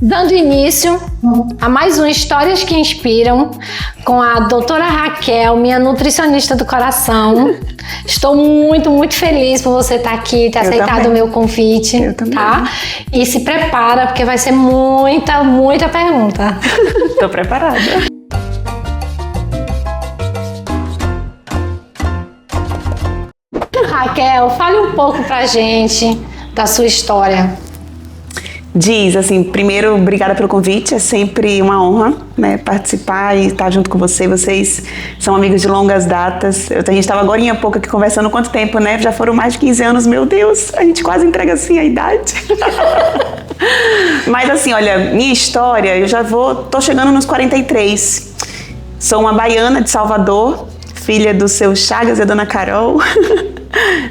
Dando início a mais um Histórias que Inspiram com a doutora Raquel, minha nutricionista do coração. Estou muito, muito feliz por você estar aqui, ter aceitado o meu convite. Eu também. Tá? E se prepara, porque vai ser muita, muita pergunta. Estou preparada. Raquel, fale um pouco pra gente da sua história. Diz, assim, primeiro, obrigada pelo convite, é sempre uma honra, né, participar e estar junto com vocês são amigos de longas datas. A gente estava agora há pouco aqui conversando quanto tempo, né, já foram mais de 15 anos, meu Deus, a gente quase entrega assim a idade. Mas assim, olha, minha história, tô chegando nos 43, sou uma baiana de Salvador, filha do seu Chagas e da dona Carol.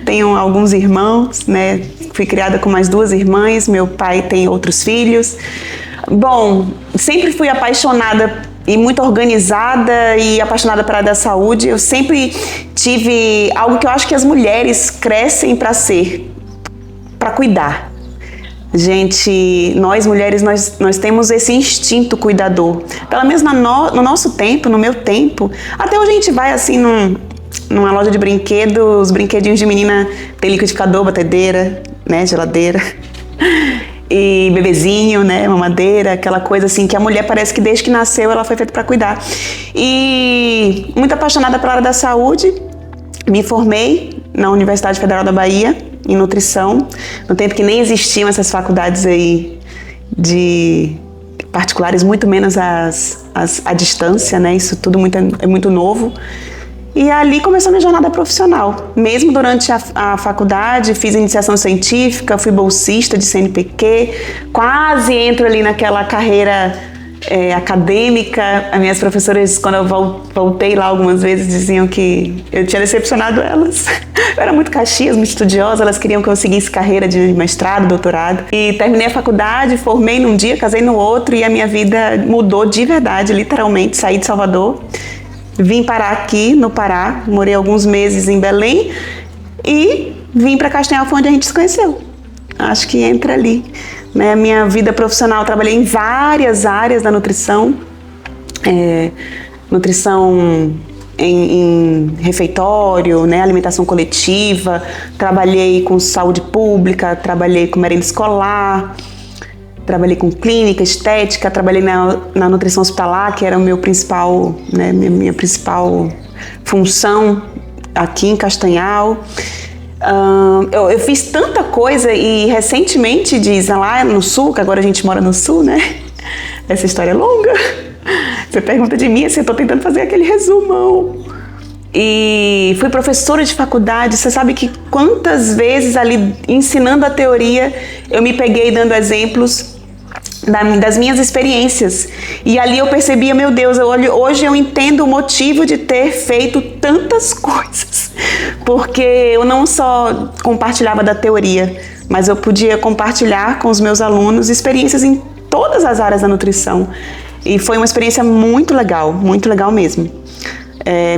Tenho alguns irmãos, né? Fui criada com mais 2 irmãs, meu pai tem outros filhos. Bom, sempre fui apaixonada e muito organizada e apaixonada pela área da saúde. Eu sempre tive algo que eu acho que as mulheres crescem para ser, para cuidar. Gente, nós mulheres, nós temos esse instinto cuidador. Pelo menos no nosso tempo, no meu tempo, até hoje a gente vai assim numa loja de brinquedos, os brinquedinhos de menina tem liquidificador, batedeira, né, geladeira e bebezinho, né, mamadeira, aquela coisa assim que a mulher parece que desde que nasceu ela foi feita para cuidar. E muito apaixonada pela área da saúde, me formei na Universidade Federal da Bahia em nutrição, no tempo que nem existiam essas faculdades aí de particulares, muito menos a distância, né, isso tudo é muito novo. E ali começou a minha jornada profissional. Mesmo durante a faculdade, fiz iniciação científica, fui bolsista de CNPq, quase entro ali naquela carreira acadêmica. As minhas professoras, quando eu voltei lá algumas vezes, diziam que eu tinha decepcionado elas. Eu era muito caxias, muito estudiosa, elas queriam que eu seguisse carreira de mestrado, doutorado. E terminei a faculdade, formei num dia, casei no outro e a minha vida mudou de verdade, literalmente. Saí de Salvador. Vim parar aqui no Pará, morei alguns meses em Belém e vim para Castanhal, foi onde a gente se conheceu. Acho que entra ali. Né? Minha vida profissional, trabalhei em várias áreas da nutrição. Nutrição em refeitório, né? Alimentação coletiva, trabalhei com saúde pública, trabalhei com merenda escolar, trabalhei com clínica, estética, trabalhei na nutrição hospitalar, que era o meu principal, né, minha principal função aqui em Castanhal. Eu fiz tanta coisa e recentemente, lá no Sul, que agora a gente mora no Sul, né? Essa história é longa. Você pergunta de mim, assim, eu tô tentando fazer aquele resumão. E fui professora de faculdade, você sabe que quantas vezes ali ensinando a teoria eu me peguei dando exemplos das minhas experiências. E ali eu percebia, meu Deus, hoje eu entendo o motivo de ter feito tantas coisas. Porque eu não só compartilhava da teoria, mas eu podia compartilhar com os meus alunos experiências em todas as áreas da nutrição. E foi uma experiência muito legal mesmo.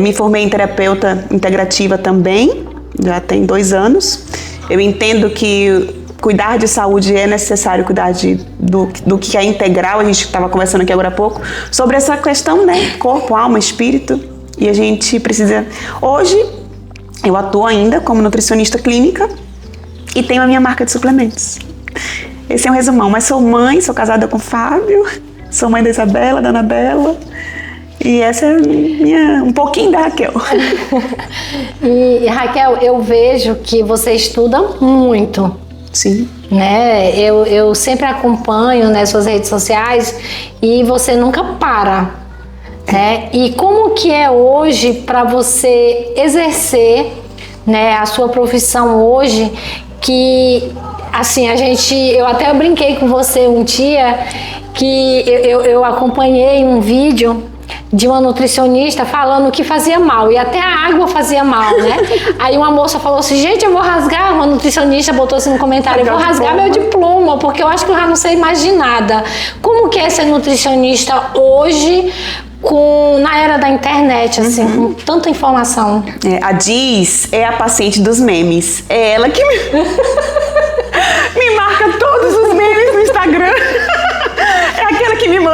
Me formei em terapeuta integrativa também, já tem 2 anos. Eu entendo que cuidar de saúde é necessário cuidar do que é integral. A gente estava conversando aqui agora há pouco sobre essa questão, né? Corpo, alma, espírito. E a gente precisa... Hoje, eu atuo ainda como nutricionista clínica e tenho a minha marca de suplementos. Esse é um resumão. Mas sou mãe, sou casada com o Fábio, sou mãe da Isabela, da Anabela. E essa é um pouquinho da Raquel. E Raquel, eu vejo que você estuda muito. Sim. Né? Eu sempre acompanho nas suas redes sociais e você nunca para. Né? E como que é hoje para você exercer, né, a sua profissão hoje, que assim, eu até brinquei com você um dia que eu acompanhei um vídeo de uma nutricionista falando que fazia mal, e até a água fazia mal, né? Aí uma moça falou assim, gente, eu vou rasgar, uma nutricionista botou assim no comentário, eu vou rasgar meu diploma, porque eu acho que eu já não sei mais de nada. Como que é ser nutricionista hoje, na era da internet, assim, com tanta informação? A Diz é a paciente dos memes, é ela que me marca todos os memes no Instagram.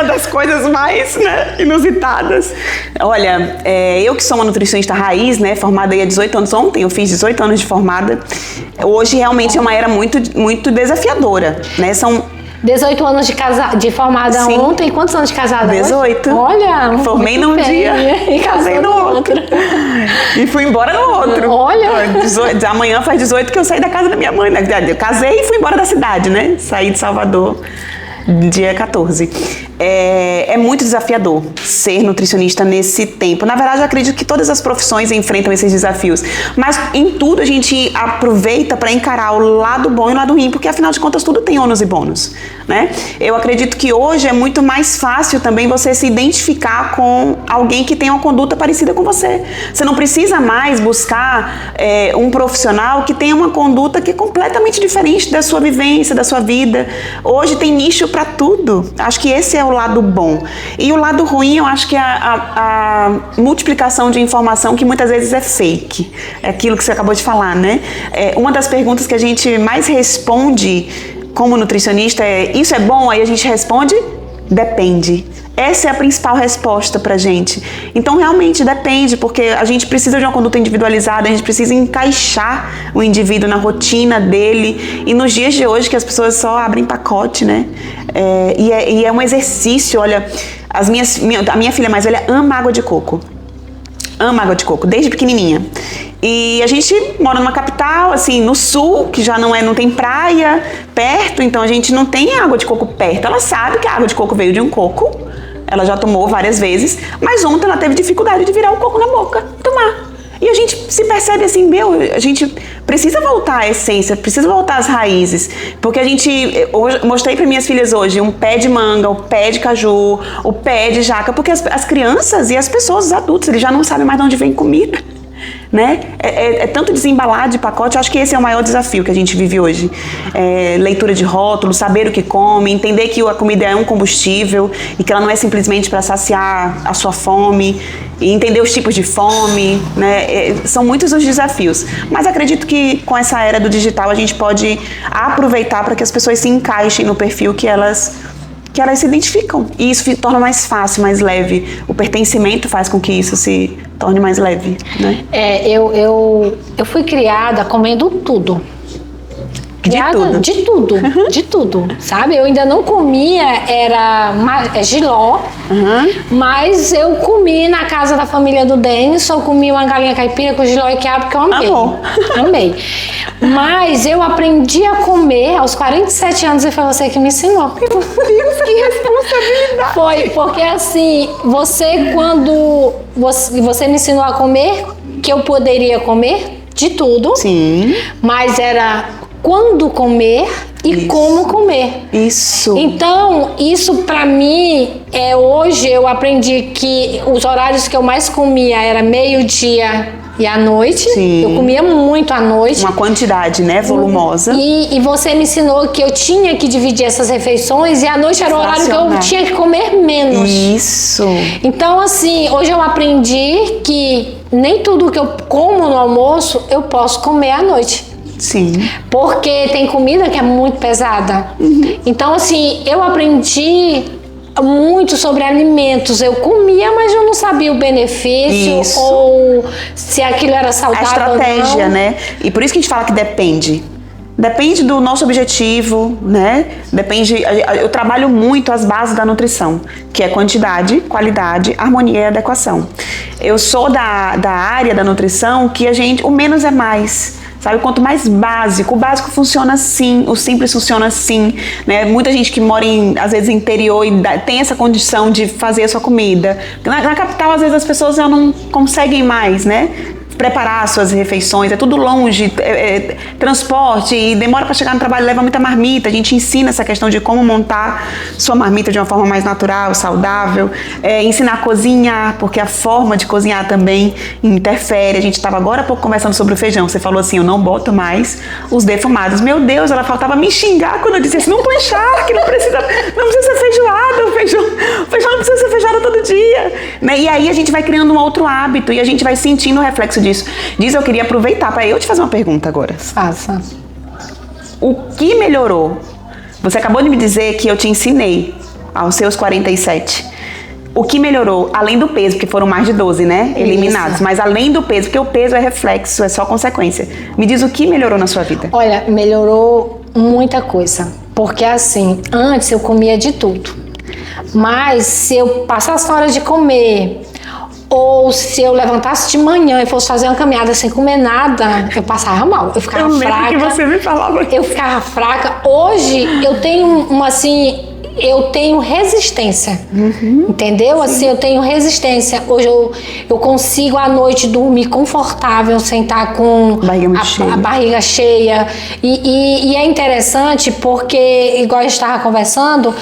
das coisas mais, né, inusitadas. Olha, eu que sou uma nutricionista raiz, né, formada aí há 18 anos, ontem eu fiz 18 anos de formada, hoje realmente é uma era muito, muito desafiadora, né, são 18 anos de formada. Sim. Ontem. Quantos anos de casada? 18. Olha, formei num dia e casei no outro. E fui embora no outro. Olha. Amanhã faz 18 que eu saí da casa da minha mãe. Né? Eu casei e fui embora da cidade, né? Saí de Salvador dia 14. É muito desafiador ser nutricionista nesse tempo. Na verdade, eu acredito que todas as profissões enfrentam esses desafios. Mas em tudo a gente aproveita para encarar o lado bom e o lado ruim, porque afinal de contas tudo tem ônus e bônus, né? Eu acredito que hoje é muito mais fácil também você se identificar com alguém que tem uma conduta parecida com você. Você não precisa mais buscar um profissional que tenha uma conduta que é completamente diferente da sua vivência, da sua vida. Hoje tem nicho para tudo. Acho que esse é o lado bom. E o lado ruim, eu acho que é a multiplicação de informação que muitas vezes é fake. É aquilo que você acabou de falar, né? Uma das perguntas que a gente mais responde como nutricionista é: isso é bom? Aí a gente responde: depende. Essa é a principal resposta pra gente. Então, realmente, depende, porque a gente precisa de uma conduta individualizada, a gente precisa encaixar o indivíduo na rotina dele. E nos dias de hoje, que as pessoas só abrem pacote, né? E é um exercício, olha, a minha filha mais velha ama água de coco. Ama água de coco, desde pequenininha. E a gente mora numa capital, assim, no sul, que já não tem praia perto, então a gente não tem água de coco perto. Ela sabe que a água de coco veio de um coco, ela já tomou várias vezes, mas ontem ela teve dificuldade de virar o coco na boca, tomar. E a gente se percebe assim, a gente precisa voltar à essência, precisa voltar às raízes, porque eu mostrei para minhas filhas hoje um pé de manga, o pé de caju, o pé de jaca, porque as crianças e as pessoas, os adultos, eles já não sabem mais de onde vem comida. Né? É tanto desembalar de pacote. Eu acho que esse é o maior desafio que a gente vive hoje. Leitura de rótulo, saber o que come, entender que a comida é um combustível e que ela não é simplesmente para saciar a sua fome, e entender os tipos de fome, né? São muitos os desafios, mas acredito que com essa era do digital a gente pode aproveitar para que as pessoas se encaixem no perfil que elas se identificam, e isso torna mais fácil, mais leve. O pertencimento faz com que isso se torne mais leve, né? Eu fui criada comendo tudo. De tudo, sabe? Eu ainda não comia, era jiló, mas eu comi na casa da família do Denis, eu comi uma galinha caipira com jiló e quiabo, que eu amei. Amei. Mas eu aprendi a comer aos 47 anos e foi você que me ensinou. Meu Deus, que responsabilidade! Foi, porque assim, quando você me ensinou a comer, que eu poderia comer de tudo. Sim. Mas era quando comer e como comer. Isso. Então, isso pra mim, hoje eu aprendi que os horários que eu mais comia era meio-dia e à noite. Sim. Eu comia muito à noite. Uma quantidade, né, volumosa. E você me ensinou que eu tinha que dividir essas refeições e à noite era o horário que eu tinha que comer menos. Isso. Então, assim, hoje eu aprendi que nem tudo que eu como no almoço eu posso comer à noite. Sim. Porque tem comida que é muito pesada. Então, assim, eu aprendi muito sobre alimentos. Eu comia, mas eu não sabia o benefício. Isso. Ou se aquilo era saudável. A estratégia, ou não. Né? E por isso que a gente fala que depende. Depende do nosso objetivo, né? Depende. Eu trabalho muito as bases da nutrição, que é quantidade, qualidade, harmonia e adequação. Eu sou da área da nutrição que o menos é mais. Sabe, quanto mais básico, o básico funciona assim, o simples funciona assim, né? Muita gente que mora às vezes interior e tem essa condição de fazer a sua comida. Na capital, às vezes as pessoas já não conseguem mais, né? Preparar suas refeições, é tudo longe, transporte, e demora para chegar no trabalho, leva muita marmita. A gente ensina essa questão de como montar sua marmita de uma forma mais natural, saudável, ensinar a cozinhar, porque a forma de cozinhar também interfere. A gente estava agora há pouco conversando sobre o feijão, você falou assim: eu não boto mais os defumados. Meu Deus, ela faltava me xingar quando eu disse assim: não põe charque, não precisa ser feijoada, o feijão não precisa ser feijoada todo dia, né? E aí a gente vai criando um outro hábito e a gente vai sentindo o reflexo disso. Eu queria aproveitar para eu te fazer uma pergunta agora. Faça. O que melhorou? Você acabou de me dizer que eu te ensinei aos seus 47? O que melhorou, além do peso, porque foram mais de 12, né? Eliminados. Isso. Mas além do peso, porque o peso é reflexo, é só consequência. Me diz o que melhorou na sua vida. Olha, melhorou muita coisa. Porque assim, antes eu comia de tudo. Mas se eu passasse a hora de comer, ou se eu levantasse de manhã e fosse fazer uma caminhada sem comer nada, eu passava mal. Eu ficava fraca. Que você me falava. Eu ficava fraca. Hoje eu tenho eu tenho resistência, entendeu? Sim. Assim, eu tenho resistência. Hoje eu consigo à noite dormir confortável, sem estar com a barriga cheia. E é interessante porque, igual a gente estava conversando,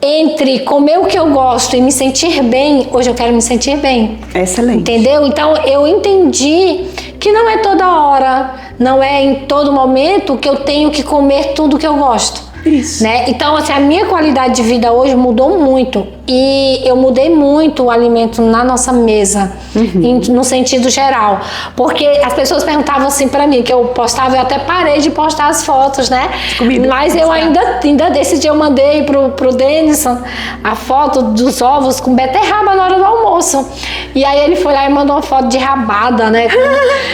entre comer o que eu gosto e me sentir bem, hoje eu quero me sentir bem. Excelente. Entendeu? Então eu entendi que não é toda hora, não é em todo momento que eu tenho que comer tudo que eu gosto. Isso. Né? Então, assim, a minha qualidade de vida hoje mudou muito. E eu mudei muito o alimento na nossa mesa, no sentido geral. Porque as pessoas perguntavam assim pra mim, que eu postava, eu até parei de postar as fotos, né? Comida. Mas eu ainda desse dia eu mandei pro Denison a foto dos ovos com beterraba na hora do almoço. E aí ele foi lá e mandou uma foto de rabada, né?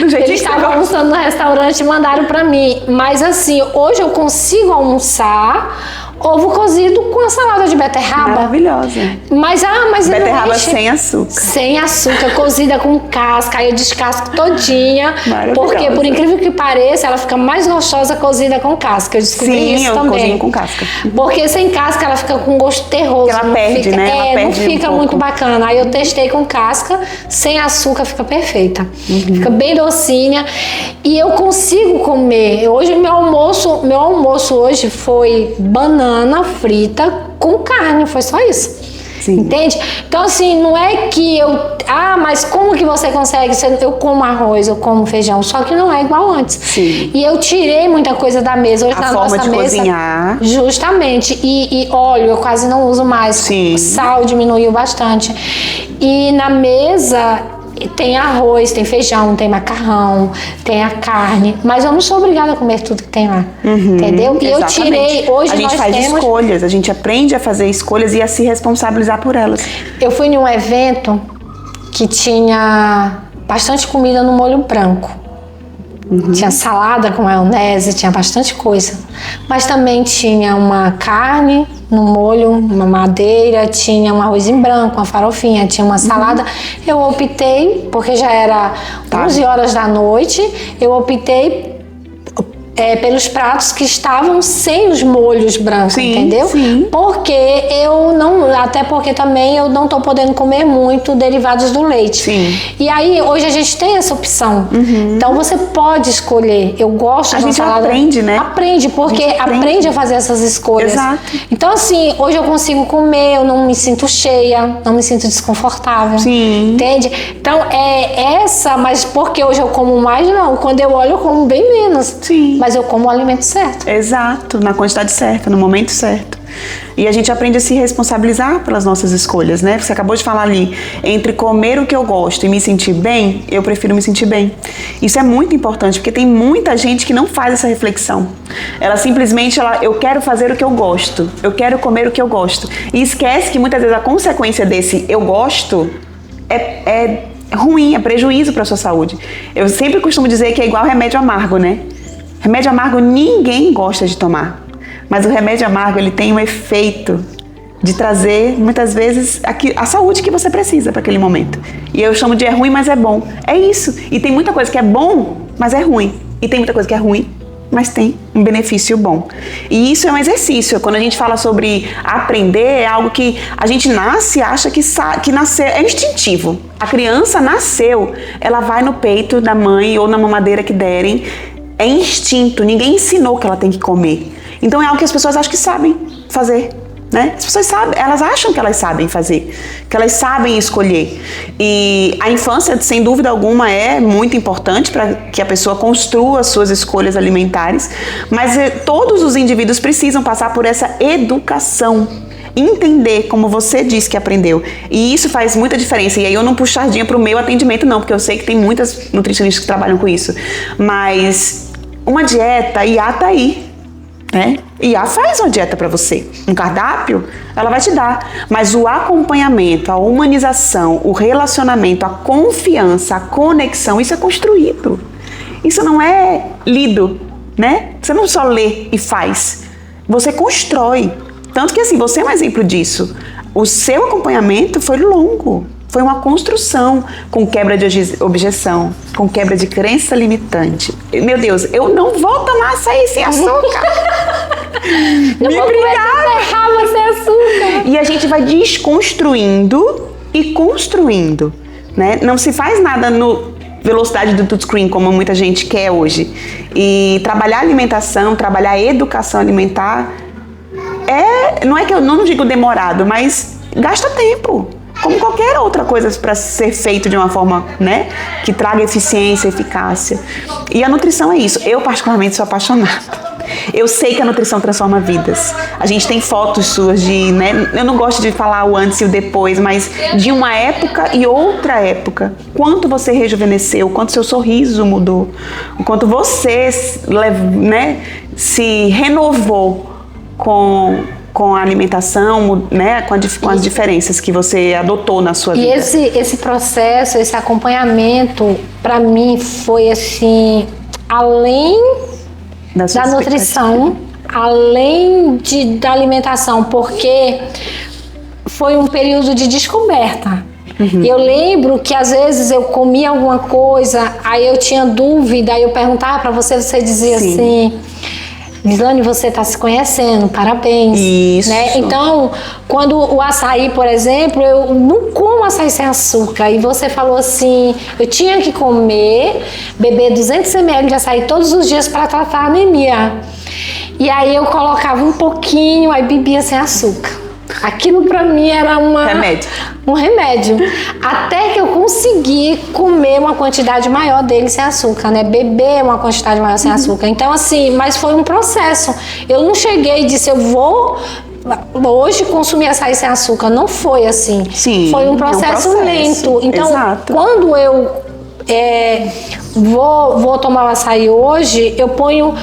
Eles estavam almoçando no restaurante e mandaram pra mim. Mas assim, hoje eu consigo almoçar ovo cozido com a salada de beterraba. Maravilhosa. Mas beterraba sem açúcar. Sem açúcar, cozida com casca. Aí eu descasco todinha. Porque, por incrível que pareça, ela fica mais gostosa cozida com casca. Eu descobri isso também. Sim, eu cozinho com casca. Porque sem casca ela fica com gosto terroso. Ela perde, né? Ela perde não fica muito bacana. Aí eu testei com casca, sem açúcar fica perfeita. Fica bem docinha. E eu consigo comer. Hoje meu almoço hoje foi banana frita com carne, foi só isso. Sim. Entende? Então assim, não é que eu... mas como que você consegue? Eu como arroz, eu como feijão, só que não é igual antes. Sim. E eu tirei muita coisa da mesa. Hoje a forma de cozinhar. Justamente. E óleo eu quase não uso mais. Sim. Sal diminuiu bastante. E na mesa... tem arroz, tem feijão, tem macarrão, tem a carne, mas eu não sou obrigada a comer tudo que tem lá, entendeu? E exatamente. Eu tirei, hoje a gente faz escolhas, a gente aprende a fazer escolhas e a se responsabilizar por elas. Eu fui em um evento que tinha bastante comida no molho branco. Tinha salada com maionese, tinha bastante coisa. Mas também tinha uma carne no molho, uma madeira, tinha um arrozinho branco, uma farofinha, tinha uma salada. Eu optei, porque já era 11 horas da noite, eu optei pelos pratos que estavam sem os molhos brancos, entendeu? Sim. Porque eu não, até porque também eu não tô podendo comer muito derivados do leite. Sim. E aí, hoje a gente tem essa opção. Então você pode escolher. Eu gosto de uma salada. A gente aprende, né? Aprende, porque aprende a fazer essas escolhas. Exato. Então assim, hoje eu consigo comer, eu não me sinto cheia, não me sinto desconfortável. Sim. Entende? Então mas porque hoje eu como mais, não. Quando eu olho, eu como bem menos. Sim. Mas eu como o alimento certo. Exato, na quantidade certa, no momento certo. E a gente aprende a se responsabilizar pelas nossas escolhas, né? Você acabou de falar ali, entre comer o que eu gosto e me sentir bem, eu prefiro me sentir bem. Isso é muito importante, porque tem muita gente que não faz essa reflexão. Ela simplesmente, eu quero fazer o que eu gosto, eu quero comer o que eu gosto. E esquece que muitas vezes a consequência desse eu gosto é ruim, é prejuízo para a sua saúde. Eu sempre costumo dizer que é igual remédio amargo, né? Remédio amargo ninguém gosta de tomar, mas o remédio amargo ele tem um efeito de trazer muitas vezes a saúde que você precisa para aquele momento. E eu chamo de é ruim, mas é bom. É isso. E tem muita coisa que é bom, mas é ruim. E tem muita coisa que é ruim, mas tem um benefício bom. E isso é um exercício. Quando a gente fala sobre aprender, é algo que a gente nasce e acha que nascer é instintivo. A criança nasceu, ela vai no peito da mãe ou na mamadeira que derem. É instinto, ninguém ensinou que ela tem que comer. Então é algo que as pessoas acham que sabem fazer, né? As pessoas sabem, elas acham que elas sabem fazer, que elas sabem escolher. E a infância, sem dúvida alguma, é muito importante para que a pessoa construa as suas escolhas alimentares, mas todos os indivíduos precisam passar por essa educação. Entender como você disse que aprendeu. E isso faz muita diferença. E aí eu não puxo sardinha pro meu atendimento não, porque eu sei que tem muitas nutricionistas que trabalham com isso. Mas uma dieta, tá aí. né? E ela faz uma dieta para você, um cardápio, ela vai te dar. Mas o acompanhamento, a humanização, o relacionamento, a confiança, a conexão, isso é construído. Isso não é lido, né? Você não só lê e faz, você constrói. Tanto que assim, você é um exemplo disso. O seu acompanhamento foi longo. Foi uma construção com quebra de objeção, com quebra de crença limitante. Meu Deus, eu não vou tomar açaí sem açúcar. Me obrigada. Sem açúcar. E a gente vai desconstruindo e construindo, né? Não se faz nada no velocidade do touchscreen, como muita gente quer hoje. E trabalhar alimentação, trabalhar educação alimentar, não é que eu não digo demorado, mas gasta tempo. Como qualquer outra coisa para ser feito de uma forma, né, que traga eficiência, eficácia. E a nutrição é isso. Eu, particularmente, sou apaixonada. Eu sei que a nutrição transforma vidas. A gente tem fotos suas de, né, eu não gosto de falar o antes e o depois, mas de uma época e outra época. Quanto você rejuvenesceu, quanto seu sorriso mudou, o quanto você, né, se renovou com a alimentação, né, com as diferenças que você adotou na sua vida. E esse processo, esse acompanhamento, para mim foi assim, além da nutrição, além da alimentação, porque foi um período de descoberta. Uhum. Eu lembro que às vezes eu comia alguma coisa, aí eu tinha dúvida, aí eu perguntava para você dizia Sim. assim... Gislane, você está se conhecendo, parabéns. Isso. Né? Então, quando o açaí, por exemplo, eu não como açaí sem açúcar. E você falou assim, eu tinha que beber 200 ml de açaí todos os dias para tratar a anemia. E aí eu colocava um pouquinho, aí bebia sem açúcar. Aquilo para mim era um remédio. Até que eu consegui comer uma quantidade maior dele sem açúcar, né? Beber uma quantidade maior sem açúcar. Então, assim, mas foi um processo. Eu não cheguei e disse, eu vou hoje consumir açaí sem açúcar. Não foi assim. Sim, foi um processo lento. Então, Exato. Quando eu vou tomar o açaí hoje, eu ponho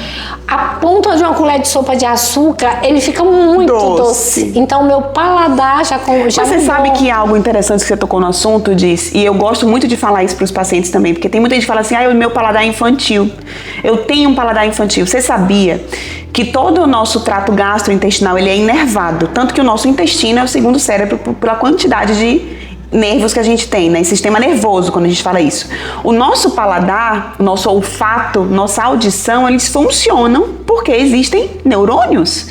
a ponta de uma colher de sopa de açúcar, ele fica muito doce. Então, meu paladar já Você sabe que algo interessante que você tocou no assunto, diz, e eu gosto muito de falar isso para os pacientes também, porque tem muita gente que fala assim, o meu paladar é infantil. Eu tenho um paladar infantil. Você sabia que todo o nosso trato gastrointestinal, ele é inervado? Tanto que o nosso intestino é o segundo cérebro pela quantidade de nervos que a gente tem, né? Sistema nervoso, quando a gente fala isso. O nosso paladar, o nosso olfato, nossa audição, eles funcionam porque existem neurônios.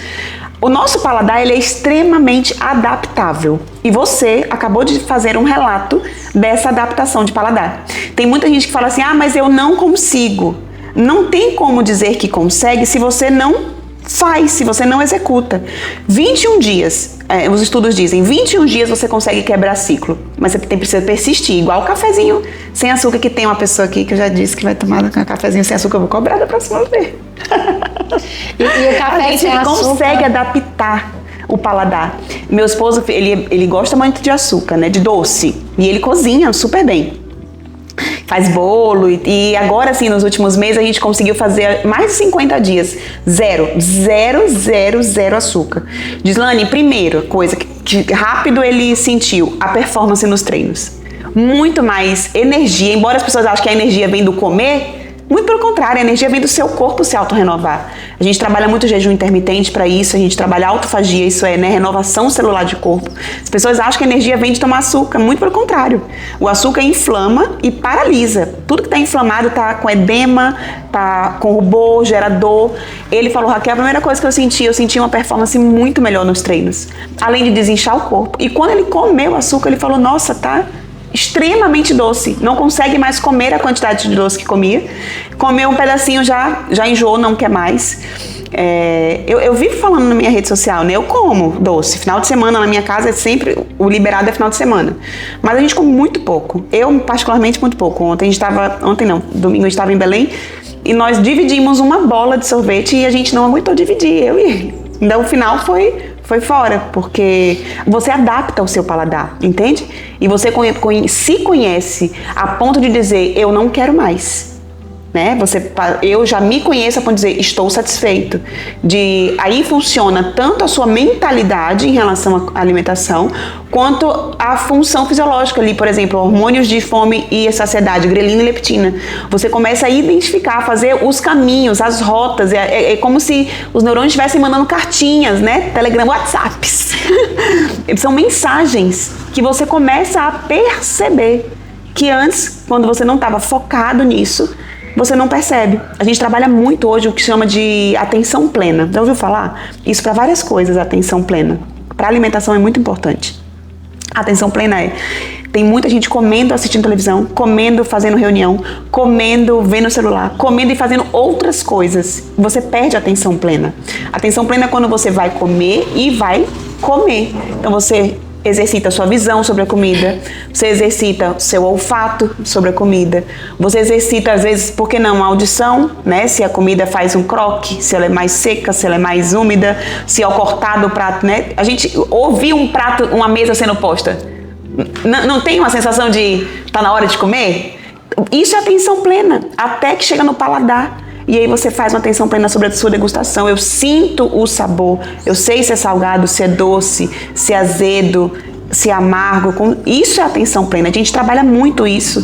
O nosso paladar, ele é extremamente adaptável. E você acabou de fazer um relato dessa adaptação de paladar. Tem muita gente que fala assim, mas eu não consigo. Não tem como dizer que consegue se você não faz, se você não executa. 21 dias, os estudos dizem, 21 dias você consegue quebrar ciclo, mas você precisa persistir, igual o cafezinho sem açúcar, que tem uma pessoa aqui que eu já disse que vai tomar um cafezinho sem açúcar, eu vou cobrar da próxima vez. E o café a gente sem açúcar consegue adaptar o paladar. Meu esposo, ele gosta muito de açúcar, né, de doce, e ele cozinha super bem. Faz bolo e agora, assim, nos últimos meses a gente conseguiu fazer mais de 50 dias. Zero açúcar. Gislane, primeira coisa que rápido ele sentiu, a performance nos treinos. Muito mais energia, embora as pessoas achem que a energia vem do comer, muito pelo contrário, a energia vem do seu corpo se autorrenovar. A gente trabalha muito jejum intermitente para isso, a gente trabalha autofagia, isso é, né, renovação celular de corpo. As pessoas acham que a energia vem de tomar açúcar, muito pelo contrário. O açúcar inflama e paralisa. Tudo que está inflamado está com edema, está com rubor, gera dor. Ele falou, Raquel, a primeira coisa que eu senti uma performance muito melhor nos treinos, além de desinchar o corpo. E quando ele comeu açúcar, ele falou, nossa, tá extremamente doce, não consegue mais comer a quantidade de doce que comia. Comeu um pedacinho, já enjoou, não quer mais. Eu vivo falando na minha rede social, né? Eu como doce. Final de semana na minha casa é sempre, o liberado é final de semana. Mas a gente come muito pouco. Eu, particularmente, muito pouco. Domingo a gente estava em Belém e nós dividimos uma bola de sorvete e a gente não aguentou dividir, eu e ele. Então o final foi fora, porque você adapta o seu paladar, entende? E você se conhece a ponto de dizer, eu não quero mais. né? Eu já me conheço a ponto de dizer, estou satisfeito. Aí funciona tanto a sua mentalidade em relação à alimentação, quanto a função fisiológica ali, por exemplo, hormônios de fome e saciedade, grelina e leptina. Você começa a identificar, a fazer os caminhos, as rotas, é como se os neurônios estivessem mandando cartinhas, né? Telegram, WhatsApps. São mensagens que você começa a perceber que antes, quando você não estava focado nisso, você não percebe. A gente trabalha muito hoje o que chama de atenção plena. Já ouviu falar? Isso para várias coisas, atenção plena. Para alimentação é muito importante. A atenção plena tem muita gente comendo, assistindo televisão, comendo, fazendo reunião, comendo, vendo o celular, comendo e fazendo outras coisas. Você perde a atenção plena. A atenção plena é quando você vai comer e vai comer. Então você exercita a sua visão sobre a comida, você exercita o seu olfato sobre a comida, você exercita, às vezes, por que não, a audição, né? Se a comida faz um croque, se ela é mais seca, se ela é mais úmida, se ao cortar do prato, né? A gente ouvir um prato, uma mesa sendo posta, não tem uma sensação de tá na hora de comer? Isso é atenção plena, até que chega no paladar. E aí você faz uma atenção plena sobre a sua degustação. Eu sinto o sabor, eu sei se é salgado, se é doce, se é azedo, se é amargo. Isso é atenção plena. A gente trabalha muito isso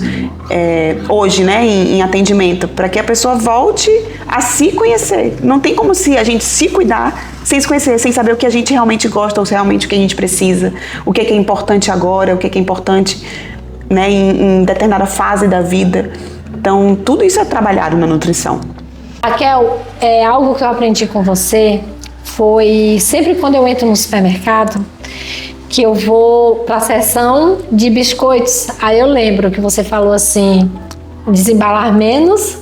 hoje, né, em atendimento, para que a pessoa volte a se conhecer. Não tem como se a gente se cuidar sem se conhecer, sem saber o que a gente realmente gosta ou realmente o que a gente precisa, o que é importante agora, o que é importante, né, em determinada fase da vida. Então, tudo isso é trabalhado na nutrição. Raquel, algo que eu aprendi com você foi sempre quando eu entro no supermercado, que eu vou para a seção de biscoitos, aí eu lembro que você falou assim, desembalar menos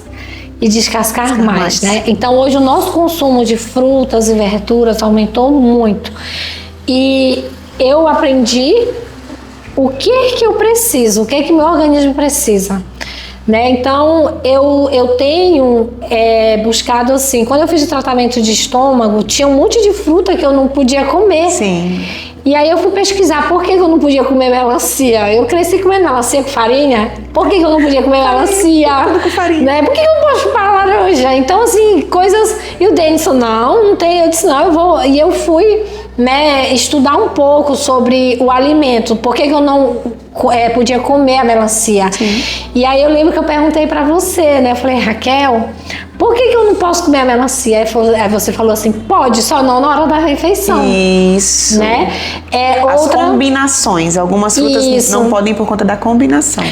e descascar mais, né? Então hoje o nosso consumo de frutas e verduras aumentou muito e eu aprendi o que eu preciso, o que meu organismo precisa. Né? Então, eu tenho buscado assim, quando eu fiz o tratamento de estômago, tinha um monte de fruta que eu não podia comer. Sim. E aí eu fui pesquisar por que eu não podia comer melancia. Eu cresci comendo melancia com farinha. Por que eu não podia comer melancia? Com farinha. Né? Por que eu não posso chupar laranja? Então, assim, coisas... E o Denison, não tem. Eu disse, não, eu vou... E eu fui, né, estudar um pouco sobre o alimento. Por que eu não podia comer a melancia? Sim. E aí eu lembro que eu perguntei pra você, né? Eu falei, Raquel, por que eu não posso comer a melancia? Aí você falou assim, pode, só não na hora da refeição. Isso. Né? As combinações. Algumas frutas não podem por conta da combinação.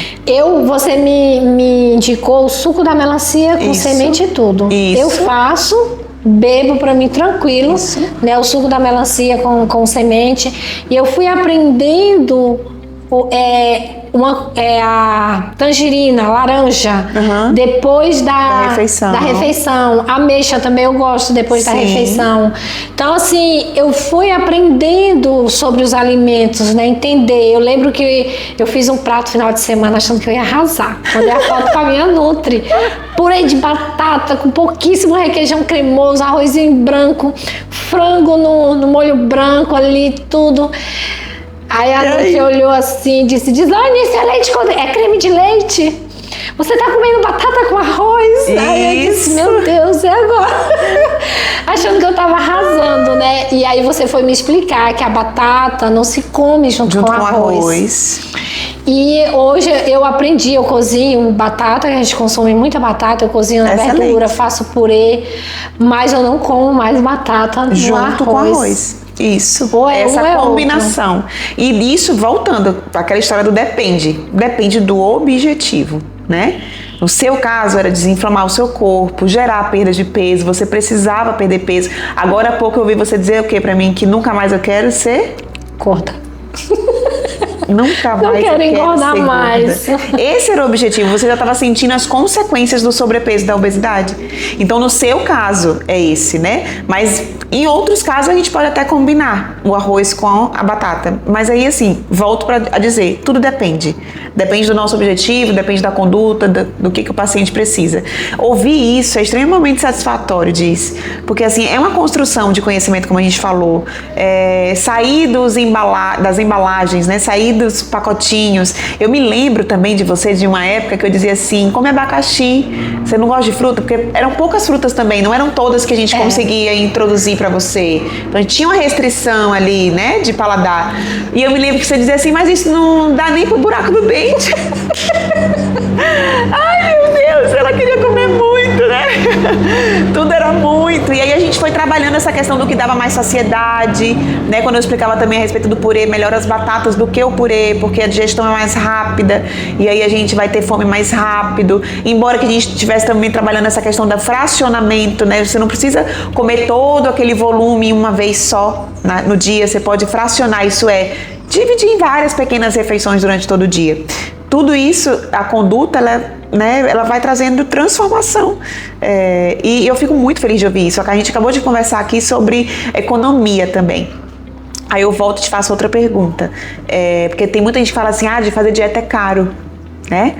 Você me indicou o suco da melancia com semente e tudo. Isso. Eu faço, bebo pra mim tranquilo, né? O suco da melancia com semente. E eu fui aprendendo a tangerina, laranja, depois da refeição. Ameixa também eu gosto depois da refeição. Então, assim, eu fui aprendendo sobre os alimentos, né? Entender. Eu lembro que eu fiz um prato final de semana achando que eu ia arrasar. Mandei a foto pra minha Nutri. Purê de batata com pouquíssimo requeijão cremoso, arrozinho branco, frango no molho branco ali, tudo. Aí a Nutri olhou assim e disse, Dislane, esse é creme de leite? Você tá comendo batata com arroz? Isso. Aí eu disse, meu Deus, e agora? Achando que eu tava arrasando, né? E aí você foi me explicar que a batata não se come junto com arroz. E hoje eu aprendi, eu cozinho batata, a gente consome muita batata, eu cozinho na verdura, faço purê, mas eu não como mais batata junto com arroz. Isso, essa combinação. E isso, voltando àquela história do depende do objetivo, né? No seu caso era desinflamar o seu corpo, gerar perda de peso, você precisava perder peso. Agora há pouco eu ouvi você dizer o que pra mim? Que nunca mais eu quero ser gorda. Nunca mais não quero engordar ser mais. Gorda. Esse era o objetivo, você já estava sentindo as consequências do sobrepeso, da obesidade. Então, no seu caso, é esse, né? Mas em outros casos, a gente pode até combinar o arroz com a batata. Mas aí, assim, volto a dizer, tudo depende. Depende do nosso objetivo, depende da conduta, do que o paciente precisa. Ouvir isso é extremamente satisfatório, diz. Porque, assim, é uma construção de conhecimento, como a gente falou. Sair das embalagens, né? Sair dos pacotinhos. Eu me lembro também de você, de uma época que eu dizia assim, come abacaxi, você não gosta de fruta? Porque eram poucas frutas também, não eram todas que a gente conseguia introduzir pra você. Então a gente tinha uma restrição ali, né, de paladar. E eu me lembro que você dizia assim, mas isso não dá nem pro buraco do dente. Ai, meu Deus, ela queria comer muito, né? Tudo era muito. E aí a gente foi trabalhando essa questão do que dava mais saciedade, né? Quando eu explicava também a respeito do purê, melhor as batatas do que o purê, porque a digestão é mais rápida e aí a gente vai ter fome mais rápido. Embora que a gente estivesse também trabalhando essa questão do fracionamento, né? Você não precisa comer todo aquele volume uma vez só no dia, você pode fracionar, isso é, dividir em várias pequenas refeições durante todo o dia. Tudo isso, a conduta, ela vai trazendo transformação. E eu fico muito feliz de ouvir isso. A gente acabou de conversar aqui sobre economia também. Aí eu volto e te faço outra pergunta. Porque tem muita gente que fala assim, de fazer dieta é caro, né?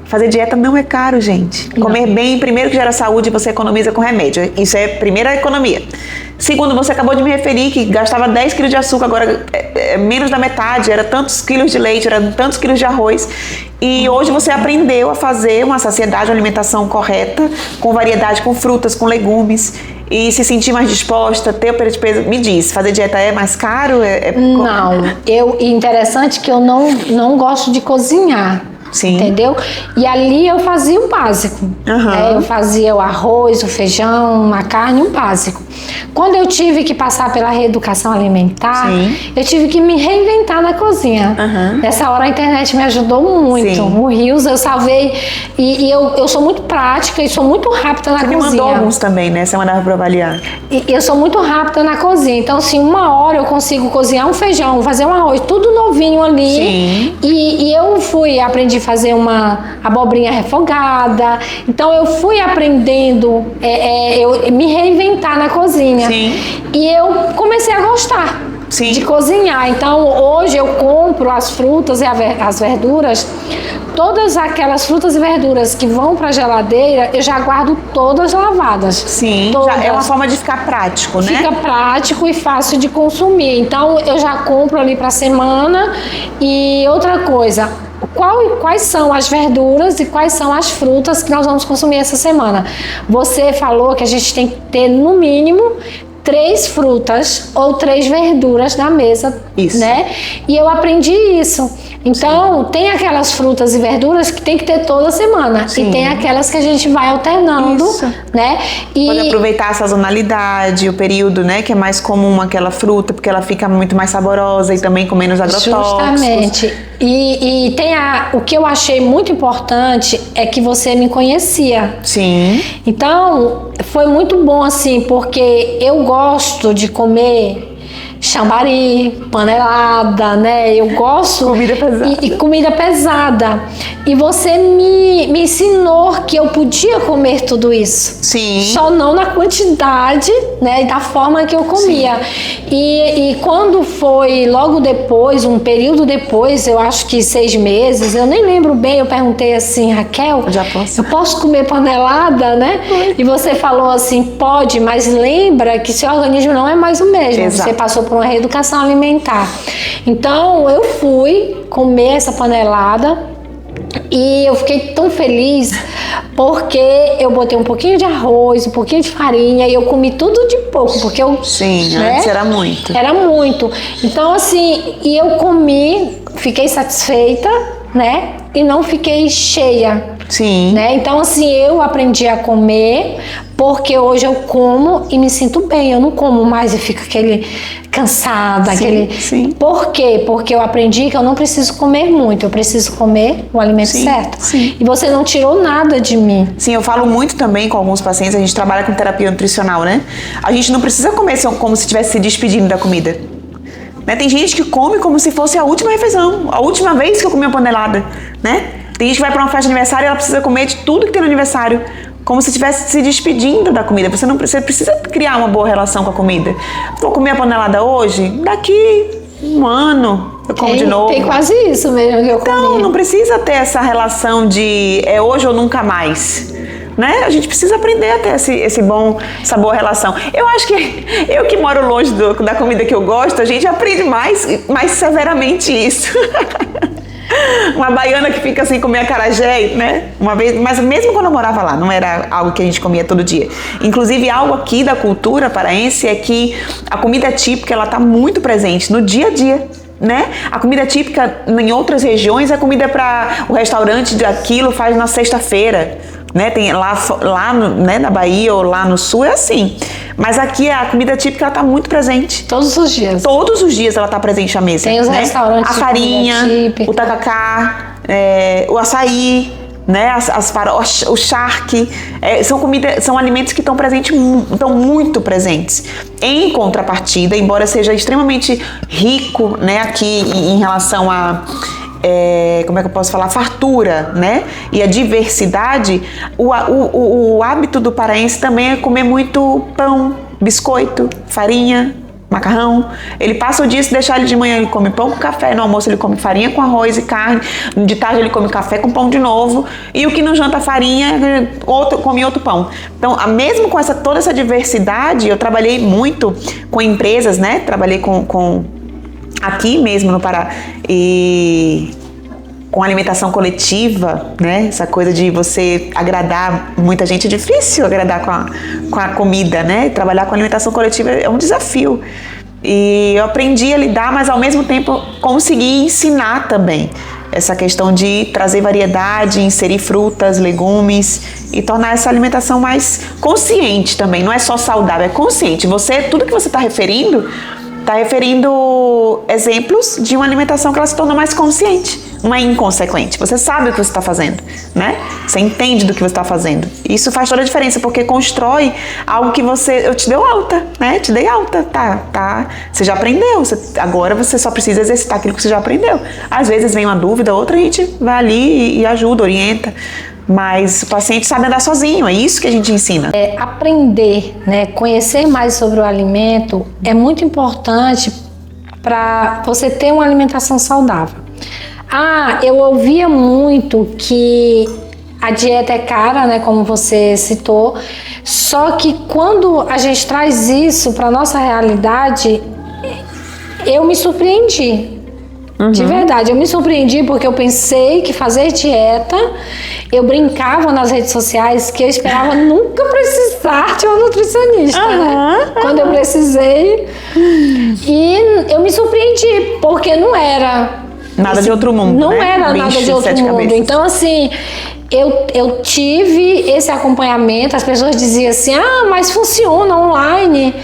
Fazer dieta não é caro, gente. Não. Comer bem, primeiro que gera saúde, você economiza com remédio. Isso é a primeira economia. Segundo, você acabou de me referir que gastava 10 quilos de açúcar, agora é menos da metade, era tantos quilos de leite, era tantos quilos de arroz. E hoje você aprendeu a fazer uma saciedade, uma alimentação correta, com variedade, com frutas, com legumes. E se sentir mais disposta, ter o perda de peso, me diz, fazer dieta é mais caro? Não, interessante que eu não gosto de cozinhar. Sim. Entendeu? E ali eu fazia o básico. Eu fazia o arroz, o feijão, a carne, o básico. Quando eu tive que passar pela reeducação alimentar, eu tive que me reinventar na cozinha. Nessa hora a internet me ajudou muito. O Reels eu salvei e eu sou muito prática e sou muito rápida na cozinha. Você me mandou alguns também, né? Você mandava pra avaliar. E eu sou muito rápida na cozinha. Então, assim, 1 hora eu consigo cozinhar um feijão, fazer um arroz, tudo novinho ali. E eu aprendi a fazer uma abobrinha refogada. Então, eu fui aprendendo, eu me reinventar na cozinha. E eu comecei a gostar de cozinhar. Então, hoje eu compro as frutas e as verduras, todas aquelas frutas e verduras que vão para a geladeira, eu já guardo todas lavadas. Já é uma forma de ficar prático, né? Fica prático e fácil de consumir. Então, eu já compro ali para a semana. E outra coisa, quais são as verduras e quais são as frutas que nós vamos consumir essa semana? Você falou que a gente tem que ter, no mínimo, 3 frutas ou 3 verduras na mesa, né? E eu aprendi isso. Então, tem aquelas frutas e verduras que tem que ter toda semana. E tem aquelas que a gente vai alternando, né? E pode aproveitar a sazonalidade, o período, né? Que é mais comum aquela fruta, porque ela fica muito mais saborosa e também com menos agrotóxicos. Justamente. E tem o que eu achei muito importante é que você me conhecia. Então, foi muito bom, assim, porque eu gosto de comer chambari, panelada, né? Eu gosto. Comida pesada. E comida pesada. E você me ensinou que eu podia comer tudo isso. Só não na quantidade, né? E da forma que eu comia. E quando foi logo depois, um período depois, eu acho que 6 meses, eu nem lembro bem, eu perguntei assim, Raquel, eu posso comer panelada, né? E você falou assim, pode, mas lembra que seu organismo não é mais o mesmo. Você passou por uma reeducação alimentar. Então, eu fui comer essa panelada e eu fiquei tão feliz porque eu botei um pouquinho de arroz, um pouquinho de farinha e eu comi tudo de pouco, porque eu... antes era muito. Era muito. Então, assim, e eu comi, fiquei satisfeita, né? E não fiquei cheia. Né? Então, assim, eu aprendi a comer porque hoje eu como e me sinto bem. Eu não como mais e fico cansada. Por quê? Porque eu aprendi que eu não preciso comer muito, eu preciso comer o alimento certo. E você não tirou nada de mim. Eu falo muito também com alguns pacientes, a gente trabalha com terapia nutricional, né? A gente não precisa comer como se estivesse se despedindo da comida. Né? Tem gente que come como se fosse a última refeição, a última vez que eu comi uma panelada, né? Tem gente que vai para uma festa de aniversário e ela precisa comer de tudo que tem no aniversário, como se estivesse se despedindo da comida. Você precisa criar uma boa relação com a comida. Vou comer a panelada hoje, daqui 1 ano eu como de novo. Tem quase isso mesmo que eu comi. Então, não precisa ter essa relação de hoje ou nunca mais. né? A gente precisa aprender a ter esse bom, essa boa relação. Eu acho que eu que moro longe da comida que eu gosto, a gente aprende mais severamente isso. Uma baiana que fica sem comer acarajé, né? Uma vez, mas mesmo quando eu morava lá, não era algo que a gente comia todo dia. Inclusive, algo aqui da cultura paraense é que a comida típica, ela tá muito presente no dia a dia, né? A comida típica em outras regiões é comida para o restaurante daquilo faz na sexta-feira, né? Tem lá né, na Bahia ou lá no sul é assim. Mas aqui a comida típica ela tá muito presente. Todos os dias. Todos os dias ela tá presente na mesa. Tem os restaurantes a farinha, o tacacá, o açaí, né? O charque. São alimentos que estão muito presentes. Em contrapartida, embora seja extremamente rico, né? Aqui em relação a como é que eu posso falar? Fartura, né? E a diversidade, o hábito do paraense também é comer muito pão, biscoito, farinha, macarrão. Ele passa o dia, se deixar ele de manhã, ele come pão com café, no almoço ele come farinha com arroz e carne, de tarde ele come café com pão de novo, e o que não janta farinha, come outro pão. Então, mesmo com toda essa diversidade, eu trabalhei muito com empresas, né? Trabalhei com aqui mesmo no Pará, e com alimentação coletiva, né? Essa coisa de você agradar muita gente, é difícil agradar com a comida, né? Trabalhar com alimentação coletiva é um desafio. E eu aprendi a lidar, mas ao mesmo tempo consegui ensinar também essa questão de trazer variedade, inserir frutas, legumes e tornar essa alimentação mais consciente também. Não é só saudável, é consciente. Tudo que você está referindo exemplos de uma alimentação que ela se tornou mais consciente, não é inconsequente. Você sabe o que você está fazendo, né? Você entende do que você está fazendo. Isso faz toda a diferença, porque constrói algo que eu te deu alta, né? Te dei alta, tá. Você já aprendeu, agora você só precisa exercitar aquilo que você já aprendeu. Às vezes vem uma dúvida, outra a gente vai ali e ajuda, orienta. Mas o paciente sabe andar sozinho, é isso que a gente ensina. Aprender, né, conhecer mais sobre o alimento é muito importante para você ter uma alimentação saudável. Eu ouvia muito que a dieta é cara, né, como você citou, só que quando a gente traz isso para nossa realidade, eu me surpreendi. De verdade, eu me surpreendi porque eu pensei que fazer dieta, eu brincava nas redes sociais que eu esperava nunca precisar de uma nutricionista, né? Quando eu precisei. E eu me surpreendi, porque não era... Nada de outro mundo, Não né? era nada de outro mundo. Cabeças. Então, assim, eu tive esse acompanhamento, as pessoas diziam assim, mas funciona online.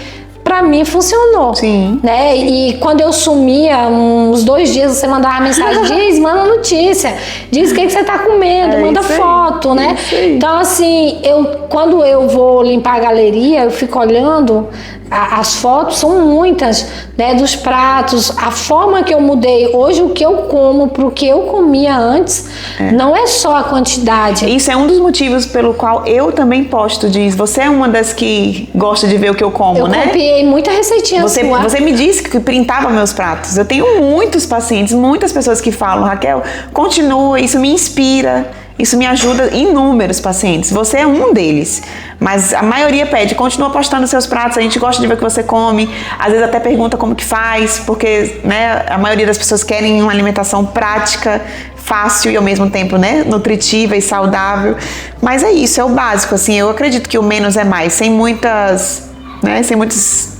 Pra mim funcionou. Sim. Né? E quando eu sumia, uns 2 dias, você mandava mensagem, diz, manda notícia, diz o que você tá comendo, manda foto, né? Então, assim, quando eu vou limpar a galeria, eu fico olhando, as fotos são muitas, né, dos pratos, a forma que eu mudei. Hoje, o que eu como pro que eu comia antes, não é só a quantidade. Isso é um dos motivos pelo qual eu também posto, você é uma das que gosta de ver o que eu como, né? Eu copiei muita receitinha sua. Você me disse que printava meus pratos. Eu tenho muitos pacientes, muitas pessoas que falam, Raquel, continua, isso me inspira. Isso me ajuda, inúmeros pacientes. Você é um deles. Mas a maioria pede, continua postando seus pratos, a gente gosta de ver o que você come. Às vezes até pergunta como que faz, porque, né, a maioria das pessoas querem uma alimentação prática, fácil e ao mesmo tempo, né, nutritiva e saudável. Mas é isso, é o básico, assim. Eu acredito que o menos é mais, sem muitas, né, sem muitos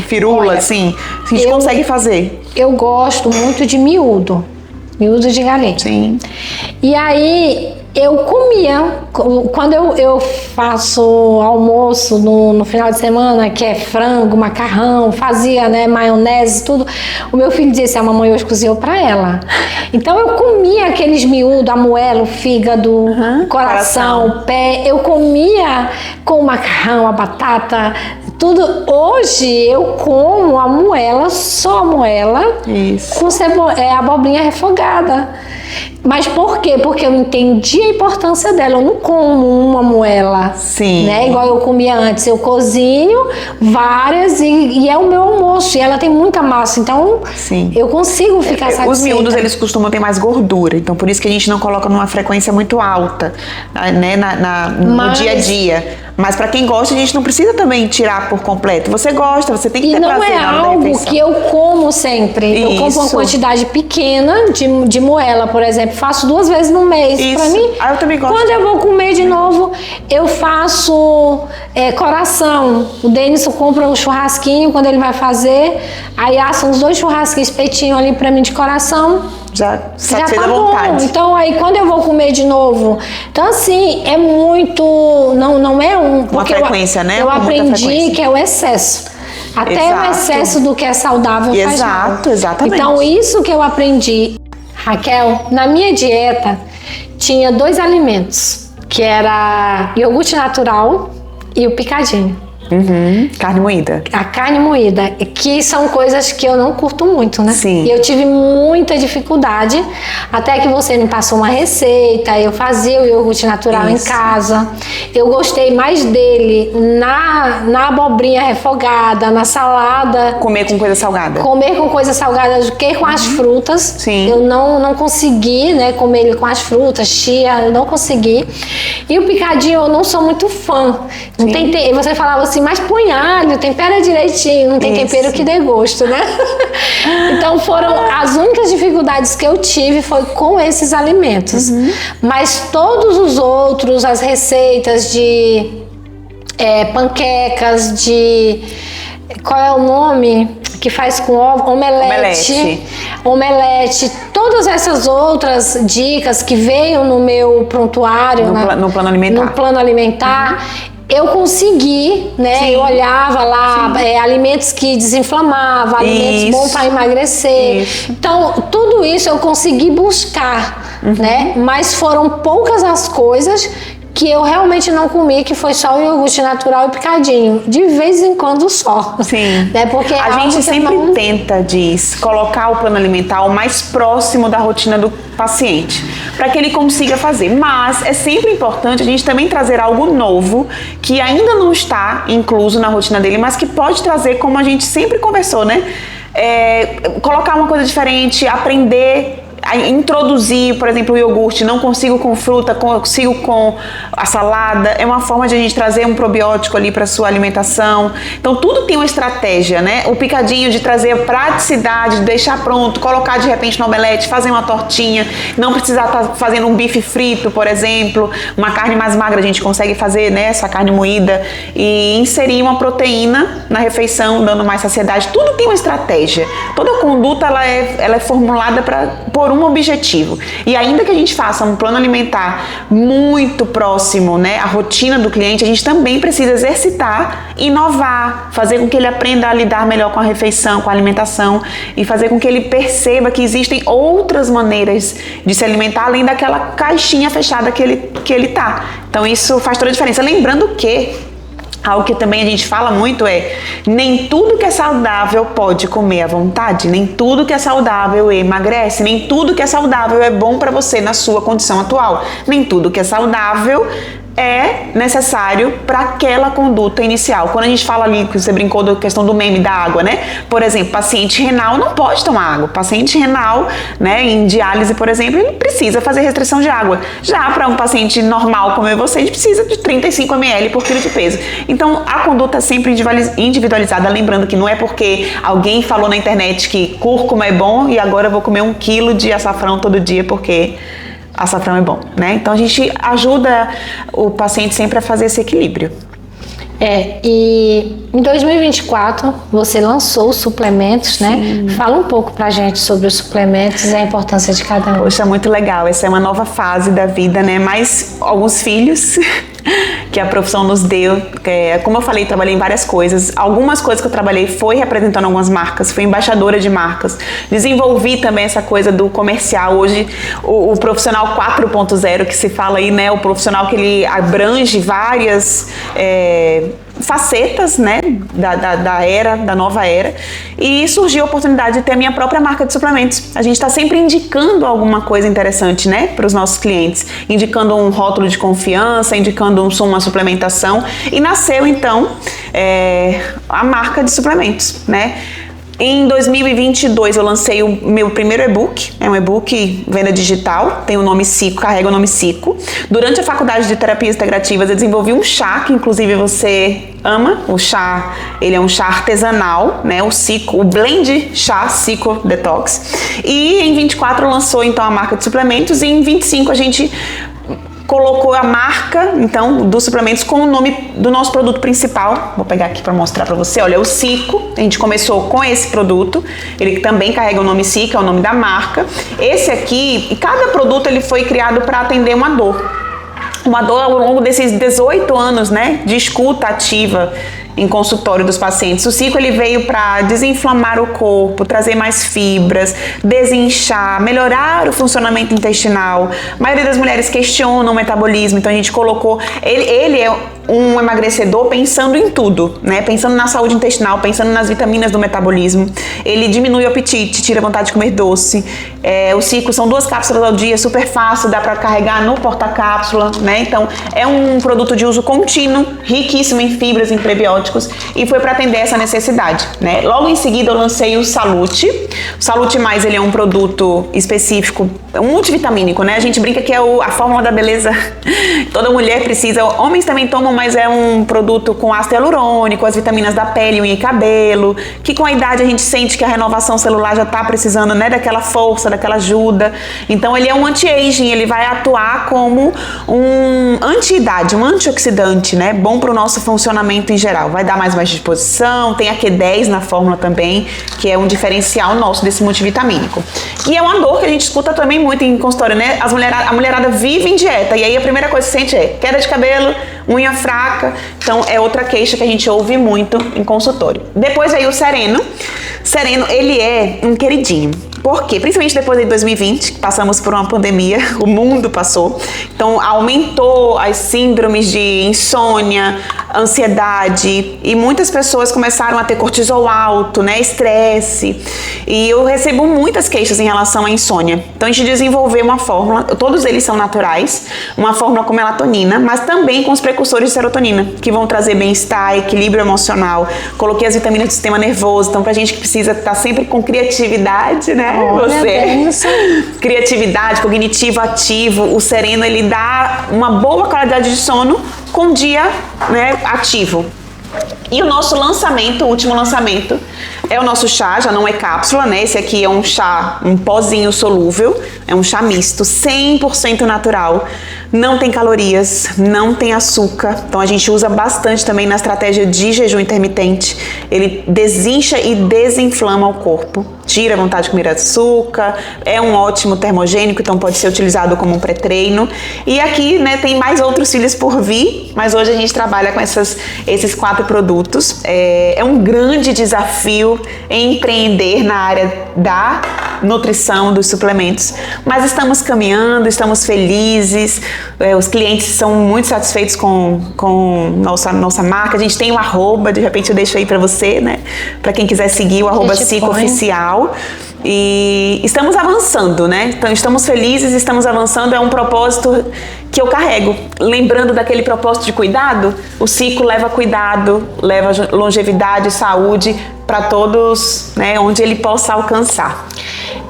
firulas, assim. A gente consegue fazer. Eu gosto muito de miúdo de galinha. Sim. E aí eu comia, quando eu faço almoço no final de semana, que é frango, macarrão, fazia, né, maionese, tudo, o meu filho disse, a mamãe hoje cozinhou pra ela. Então eu comia aqueles miúdos, a moela, o fígado, coração, o pé, eu comia com o macarrão, a batata, tudo. Hoje eu como a moela, só a moela, com abobrinha refogada. Mas por quê? Porque eu entendi a importância dela. Eu não como uma moela, Sim. né? Igual eu comia antes. Eu cozinho várias e é o meu almoço. E ela tem muita massa, então Sim. eu consigo ficar satisfeita. Os miúdos, eles costumam ter mais gordura, então por isso que a gente não coloca numa frequência muito alta, né? No dia a dia. Mas para quem gosta, a gente não precisa também tirar por completo. Você gosta, você tem que ter prazer na hora da refeição. E não é algo que eu como sempre. Eu compro uma quantidade pequena de moela, por exemplo. Faço 2 vezes no mês. Pra mim, eu também gosto. Quando eu vou comer de novo, eu faço coração. O Denis compra um churrasquinho quando ele vai fazer. Aí assa uns 2 churrasquinhos espetinhos ali pra mim de coração. Já tá à vontade. Bom. Então aí quando eu vou comer de novo, então assim, é muito, não é uma frequência, né? Eu aprendi que é o excesso. Até o excesso do que é saudável faz mal. Exatamente. Então isso que eu aprendi, Raquel, na minha dieta tinha 2 alimentos, que era iogurte natural e o picadinho. Carne moída. A carne moída, que são coisas que eu não curto muito, né? Sim. E eu tive muita dificuldade, até que você me passou uma receita, eu fazia o iogurte natural em casa. Eu gostei mais dele na abobrinha refogada, na salada. Comer com coisa salgada. Comer com coisa salgada do que com as frutas. Sim. Eu não consegui, né, comer ele com as frutas, chia, eu não consegui. E o picadinho eu não sou muito fã. Não tem, você falava assim, mas põe alho, tempera direitinho, não tem tempero que dê gosto, né? Então foram as únicas dificuldades que eu tive foi com esses alimentos. Mas todos os outros, as receitas de panquecas, de... Qual é o nome que faz com ovo? Omelete. Todas essas outras dicas que veio no meu prontuário, no plano alimentar. No plano alimentar, eu consegui, né? Sim. Eu olhava lá alimentos que desinflamavam, alimentos bons para emagrecer. Isso. Então, tudo isso eu consegui buscar, né? Mas foram poucas as coisas que eu realmente não comi, que foi só o iogurte natural e picadinho. De vez em quando só. Sim. Né? Porque a gente sempre tenta, colocar o plano alimentar o mais próximo da rotina do paciente, para que ele consiga fazer. Mas é sempre importante a gente também trazer algo novo, que ainda não está incluso na rotina dele, mas que pode trazer, como a gente sempre conversou, né? Colocar uma coisa diferente, aprender a introduzir, por exemplo, o iogurte, não consigo com fruta, consigo com a salada, é uma forma de a gente trazer um probiótico ali para sua alimentação. Então tudo tem uma estratégia, né? O picadinho de trazer a praticidade, de deixar pronto, colocar de repente no omelete, fazer uma tortinha, não precisar estar fazendo um bife frito, por exemplo, uma carne mais magra a gente consegue fazer, né? Essa carne moída e inserir uma proteína na refeição, dando mais saciedade. Tudo tem uma estratégia. Toda conduta ela é formulada por um objetivo. E ainda que a gente faça um plano alimentar muito próximo, né, à rotina do cliente, a gente também precisa exercitar, inovar, fazer com que ele aprenda a lidar melhor com a refeição, com a alimentação e fazer com que ele perceba que existem outras maneiras de se alimentar além daquela caixinha fechada que ele tá. Então isso faz toda a diferença. Lembrando que algo que também a gente fala muito nem tudo que é saudável pode comer à vontade, nem tudo que é saudável emagrece, nem tudo que é saudável é bom para você na sua condição atual, nem tudo que é saudável é necessário para aquela conduta inicial. Quando a gente fala ali, que você brincou da questão do meme da água, né? Por exemplo, paciente renal não pode tomar água. Paciente renal, né, em diálise, por exemplo, ele precisa fazer restrição de água. Já para um paciente normal como você, a gente precisa de 35 ml por quilo de peso. Então, a conduta é sempre individualizada. Lembrando que não é porque alguém falou na internet que cúrcuma é bom e agora eu vou comer 1 quilo de açafrão todo dia porque açafrão é bom, né? Então a gente ajuda o paciente sempre a fazer esse equilíbrio. E em 2024 você lançou os suplementos, né? Fala um pouco pra gente sobre os suplementos e a importância de cada um. Poxa, muito legal. Essa é uma nova fase da vida, né? Mais alguns filhos que a profissão nos deu. Como eu falei, trabalhei em várias coisas. Algumas coisas que eu trabalhei foi representando algumas marcas, fui embaixadora de marcas. Desenvolvi também essa coisa do comercial. Hoje, o profissional 4.0 que se fala aí, né? O profissional que ele abrange várias facetas, né, da nova era, e surgiu a oportunidade de ter a minha própria marca de suplementos. A gente está sempre indicando alguma coisa interessante, né, para os nossos clientes, indicando um rótulo de confiança, indicando uma suplementação, e nasceu então a marca de suplementos, né. Em 2022 eu lancei o meu primeiro e-book, é um e-book venda digital, tem o nome Cico, carrega o nome Cico. Durante a faculdade de terapias integrativas eu desenvolvi um chá, que inclusive você ama, o chá, ele é um chá artesanal, né, o Cico, o blend chá Cico Detox. E em 24 lançou então a marca de suplementos, e em 25 a gente colocou a marca, então, dos suplementos com o nome do nosso produto principal. Vou pegar aqui para mostrar para você. Olha, o Cico. A gente começou com esse produto. Ele também carrega o nome Cico, é o nome da marca. Esse aqui, e cada produto ele foi criado para atender uma dor. Uma dor ao longo desses 18 anos, né, de escuta ativa em consultório dos pacientes. O Cico ele veio para desinflamar o corpo, trazer mais fibras, desinchar, melhorar o funcionamento intestinal. A maioria das mulheres questionam o metabolismo, então a gente colocou... Ele é um emagrecedor pensando em tudo, né? Pensando na saúde intestinal, pensando nas vitaminas do metabolismo. Ele diminui o apetite, tira a vontade de comer doce. O Cico são 2 cápsulas ao dia, super fácil, dá para carregar no porta-cápsula, né? Então é um produto de uso contínuo, riquíssimo em fibras, em prebióticos, e foi para atender essa necessidade, né? Logo em seguida eu lancei o Salute. O Salute Mais, ele é um produto específico, um multivitamínico, né? A gente brinca que é a fórmula da beleza. Toda mulher precisa, homens também tomam, mas é um produto com ácido hialurônico, as vitaminas da pele, unha e cabelo, que com a idade a gente sente que a renovação celular já está precisando, né, daquela força, daquela ajuda. Então ele é um anti-aging, ele vai atuar como um anti-idade, um antioxidante, né, bom para o nosso funcionamento em geral. Vai dar mais disposição, tem a Q10 na fórmula também, que é um diferencial nosso desse multivitamínico. E é uma dor que a gente escuta também muito em consultório, né? A mulherada vive em dieta, e aí a primeira coisa que você sente é queda de cabelo, unha fraca. Então é outra queixa que a gente ouve muito em consultório. Depois aí o Sereno. Sereno, ele é um queridinho. Por quê? Principalmente depois de 2020, que passamos por uma pandemia, o mundo passou. Então aumentou as síndromes de insônia, ansiedade, e muitas pessoas começaram a ter cortisol alto, né, estresse. E eu recebo muitas queixas em relação à insônia. Então a gente desenvolveu uma fórmula, todos eles são naturais, uma fórmula com melatonina, mas também com os precursores de serotonina, que vão trazer bem-estar, equilíbrio emocional. Coloquei as vitaminas do sistema nervoso, então pra gente que precisa estar sempre com criatividade, né? Criatividade, cognitivo, ativo. O Sereno, ele dá uma boa qualidade de sono com dia, né, ativo. E o nosso lançamento, o último lançamento, é o nosso chá, já não é cápsula, né? Esse aqui é um chá, um pozinho solúvel, é um chá misto, 100% natural, não tem calorias, não tem açúcar, então a gente usa bastante também na estratégia de jejum intermitente. Ele desincha e desinflama o corpo, tira a vontade de comer açúcar, é um ótimo termogênico, então pode ser utilizado como um pré-treino. E aqui, né, tem mais outros cílios por vir, mas hoje a gente trabalha com esses 4 produtos. É um grande desafio empreender na área da nutrição, dos suplementos, mas estamos caminhando, estamos felizes, os clientes são muito satisfeitos com nossa marca. A gente tem o arroba, de repente eu deixo aí para você, né, para quem quiser seguir o arroba Cico Oficial. E estamos avançando, né? Então estamos felizes, estamos avançando, é um propósito que eu carrego. Lembrando daquele propósito de cuidado, o Cico leva cuidado, leva longevidade, saúde para todos, né, onde ele possa alcançar.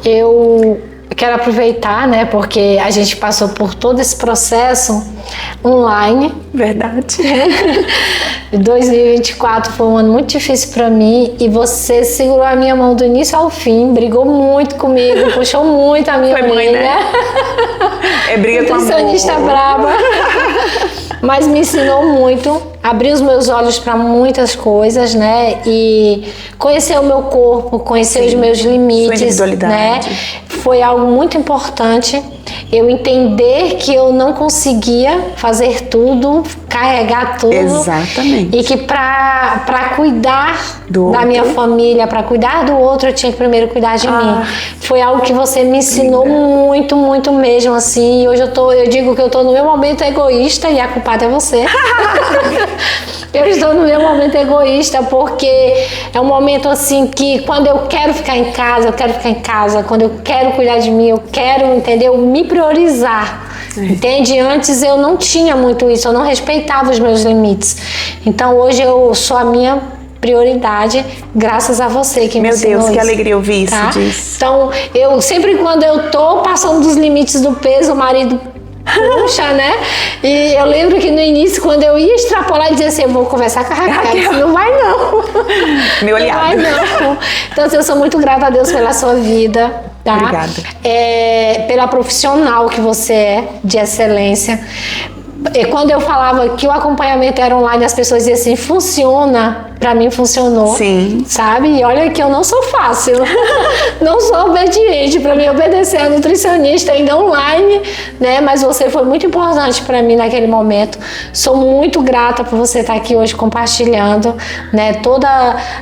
Eu quero aproveitar, né, porque a gente passou por todo esse processo online. Verdade. 2024 foi um ano muito difícil para mim e você segurou a minha mão do início ao fim, brigou muito comigo, puxou muito a minha orelha. Né? É briga com amor. Nutricionista braba. Mas me ensinou muito, abriu os meus olhos para muitas coisas, né? E conhecer o meu corpo, conhecer os meus limites, né? Foi algo muito importante. Eu entender que eu não conseguia fazer tudo, carregar tudo. Exatamente. E que para cuidar do da minha família, para cuidar do outro, eu tinha que primeiro cuidar de mim. Foi algo que você me ensinou muito, muito mesmo, assim. E hoje eu digo que eu tô no meu momento egoísta e a culpada é você. Eu estou no meu momento egoísta porque é um momento assim que quando eu quero ficar em casa, eu quero ficar em casa. Quando eu quero cuidar de mim, eu quero, entendeu? Me priorizar. Entende? Antes eu não tinha muito isso, eu não respeitava os meus limites. Então hoje eu sou a minha prioridade, graças a você que me ensinou isso. Meu Deus, que alegria ouvir isso, tá? disso. Então, eu sempre quando eu tô passando dos limites do peso, o marido puxa, né? E eu lembro que no início, quando eu ia extrapolar, ele dizia assim, eu vou conversar com a Raquel. Não vai não. Meu aliado. Não vai não. Então, assim, eu sou muito grata a Deus pela sua vida, tá? Obrigada. Pela profissional que você é, de excelência. E quando eu falava que o acompanhamento era online, as pessoas diziam assim, funciona. Pra mim funcionou. Sim. Sabe? E olha que eu não sou fácil. Não sou obediente. Pra mim obedecer a nutricionista ainda online, né? Mas você foi muito importante pra mim naquele momento. Sou muito grata por você estar aqui hoje compartilhando, né? Toda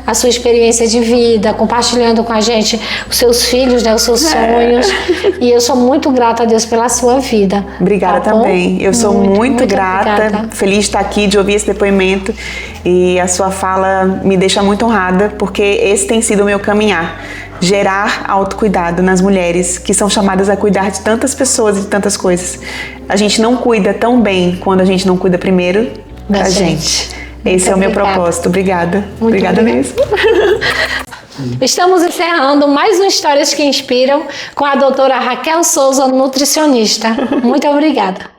a sua experiência de vida, compartilhando com a gente os seus filhos, né? Os seus sonhos. E eu sou muito grata a Deus pela sua vida. Obrigada também. Eu sou muito grata. Obrigada. Feliz de estar aqui, de ouvir esse depoimento. E a sua fala me deixa muito honrada, porque esse tem sido o meu caminhar. Gerar autocuidado nas mulheres que são chamadas a cuidar de tantas pessoas e de tantas coisas. A gente não cuida tão bem quando a gente não cuida primeiro da gente. Esse é o meu propósito. Obrigada. Obrigada mesmo. Estamos encerrando mais um Histórias que Inspiram com a doutora Raquel Souza, nutricionista. Muito obrigada.